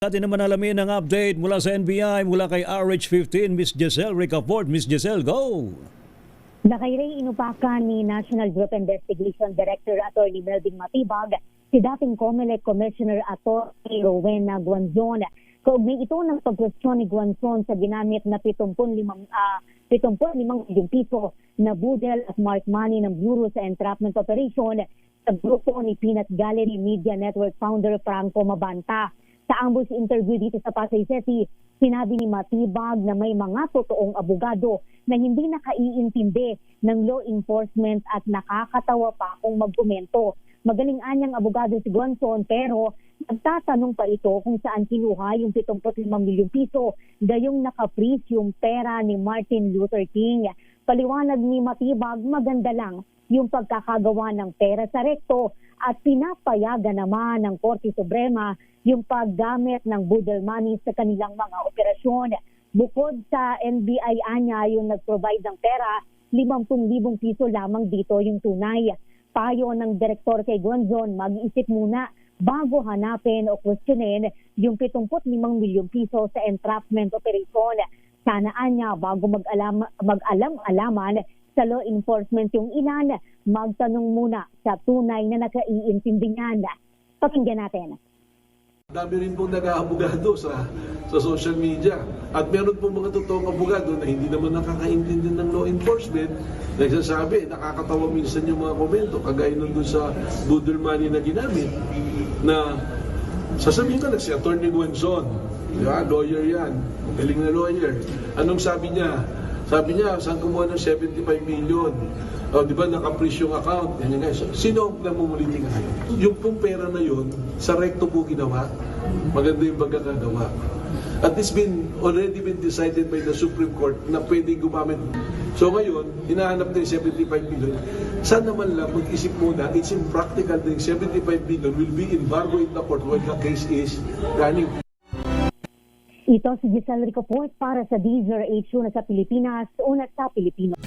Atin naman alamin ang update mula sa NBI, mula kay RH15, Miss Giselle Ricafort. Miss Giselle, go! Nakairay inupakan ni National Group Investigation Director Atty. Melvin Matibag si dating COMELEC Commissioner Atty. Rowena Guanzon. Kaugnay ito ng pagkwestiyon ni Guanzon sa ginamit na 75 milyong piso na budel at mark money ng Bureau sa Entrapment Operation sa grupo ni Peanut Gallery Media Network founder Franco Mabanta. Sa ambush interview dito sa Pasay City, sinabi ni Matibag na may mga totoong abogado na hindi nakaiintindi ng law enforcement at nakakatawa pa kung magkomento. Magaling anyang abogado si Guanzon pero nagtatanong pa ito kung saan kinuha yung 75 milyong piso gayong naka-freeze yung pera ni Martin Luther King. Paliwanag ni Matibag, maganda lang yung pagkakagawa ng pera sa rekto at pinapayagan naman ng Korte Suprema yung paggamit ng budel money sa kanilang mga operasyon. Bukod sa NBI anya yung nag-provide ng pera, 50,000 piso lamang dito yung tunay. Payo ng direktor kay Guanzon, mag-isip muna bago hanapin o questionin yung 75 milyong piso sa entrapment operation. Sana anya bago mag-alam-alaman sa law enforcement yung ilan, magtanong muna sa tunay na nakaiintindi niyan. Pakinggan natin. Dami rin pong nag-aabogado sa social media. At meron pong mga totoong abogado na hindi naman nakakaintindi ng law enforcement. Nagsasabi, nakakatawa minsan yung mga komento, kagaya nun dun sa budel money na ginamit, na sasabihin ka na si Atty. Guanzon, diba? Lawyer yan, galing na lawyer. Anong sabi niya? Sabi niya, saan kumuha ng 75 million? O, di ba, naka-freeze yung account? Yan guys. Sino ang namumuliting ngayon? Yung pong pera na yun, sa recto po ginawa, maganda yung pagkakagawa. At it's already been decided by the Supreme Court na pwede gumamit. So ngayon, hinahanap na yung 75 million. Sana naman lang mag-isip muna, it's impractical na yung 75 million will be embargo in the court while the case is running. Ito si Giselle Ricafort para sa DZRH na sa Pilipinas, una sa Pilipino.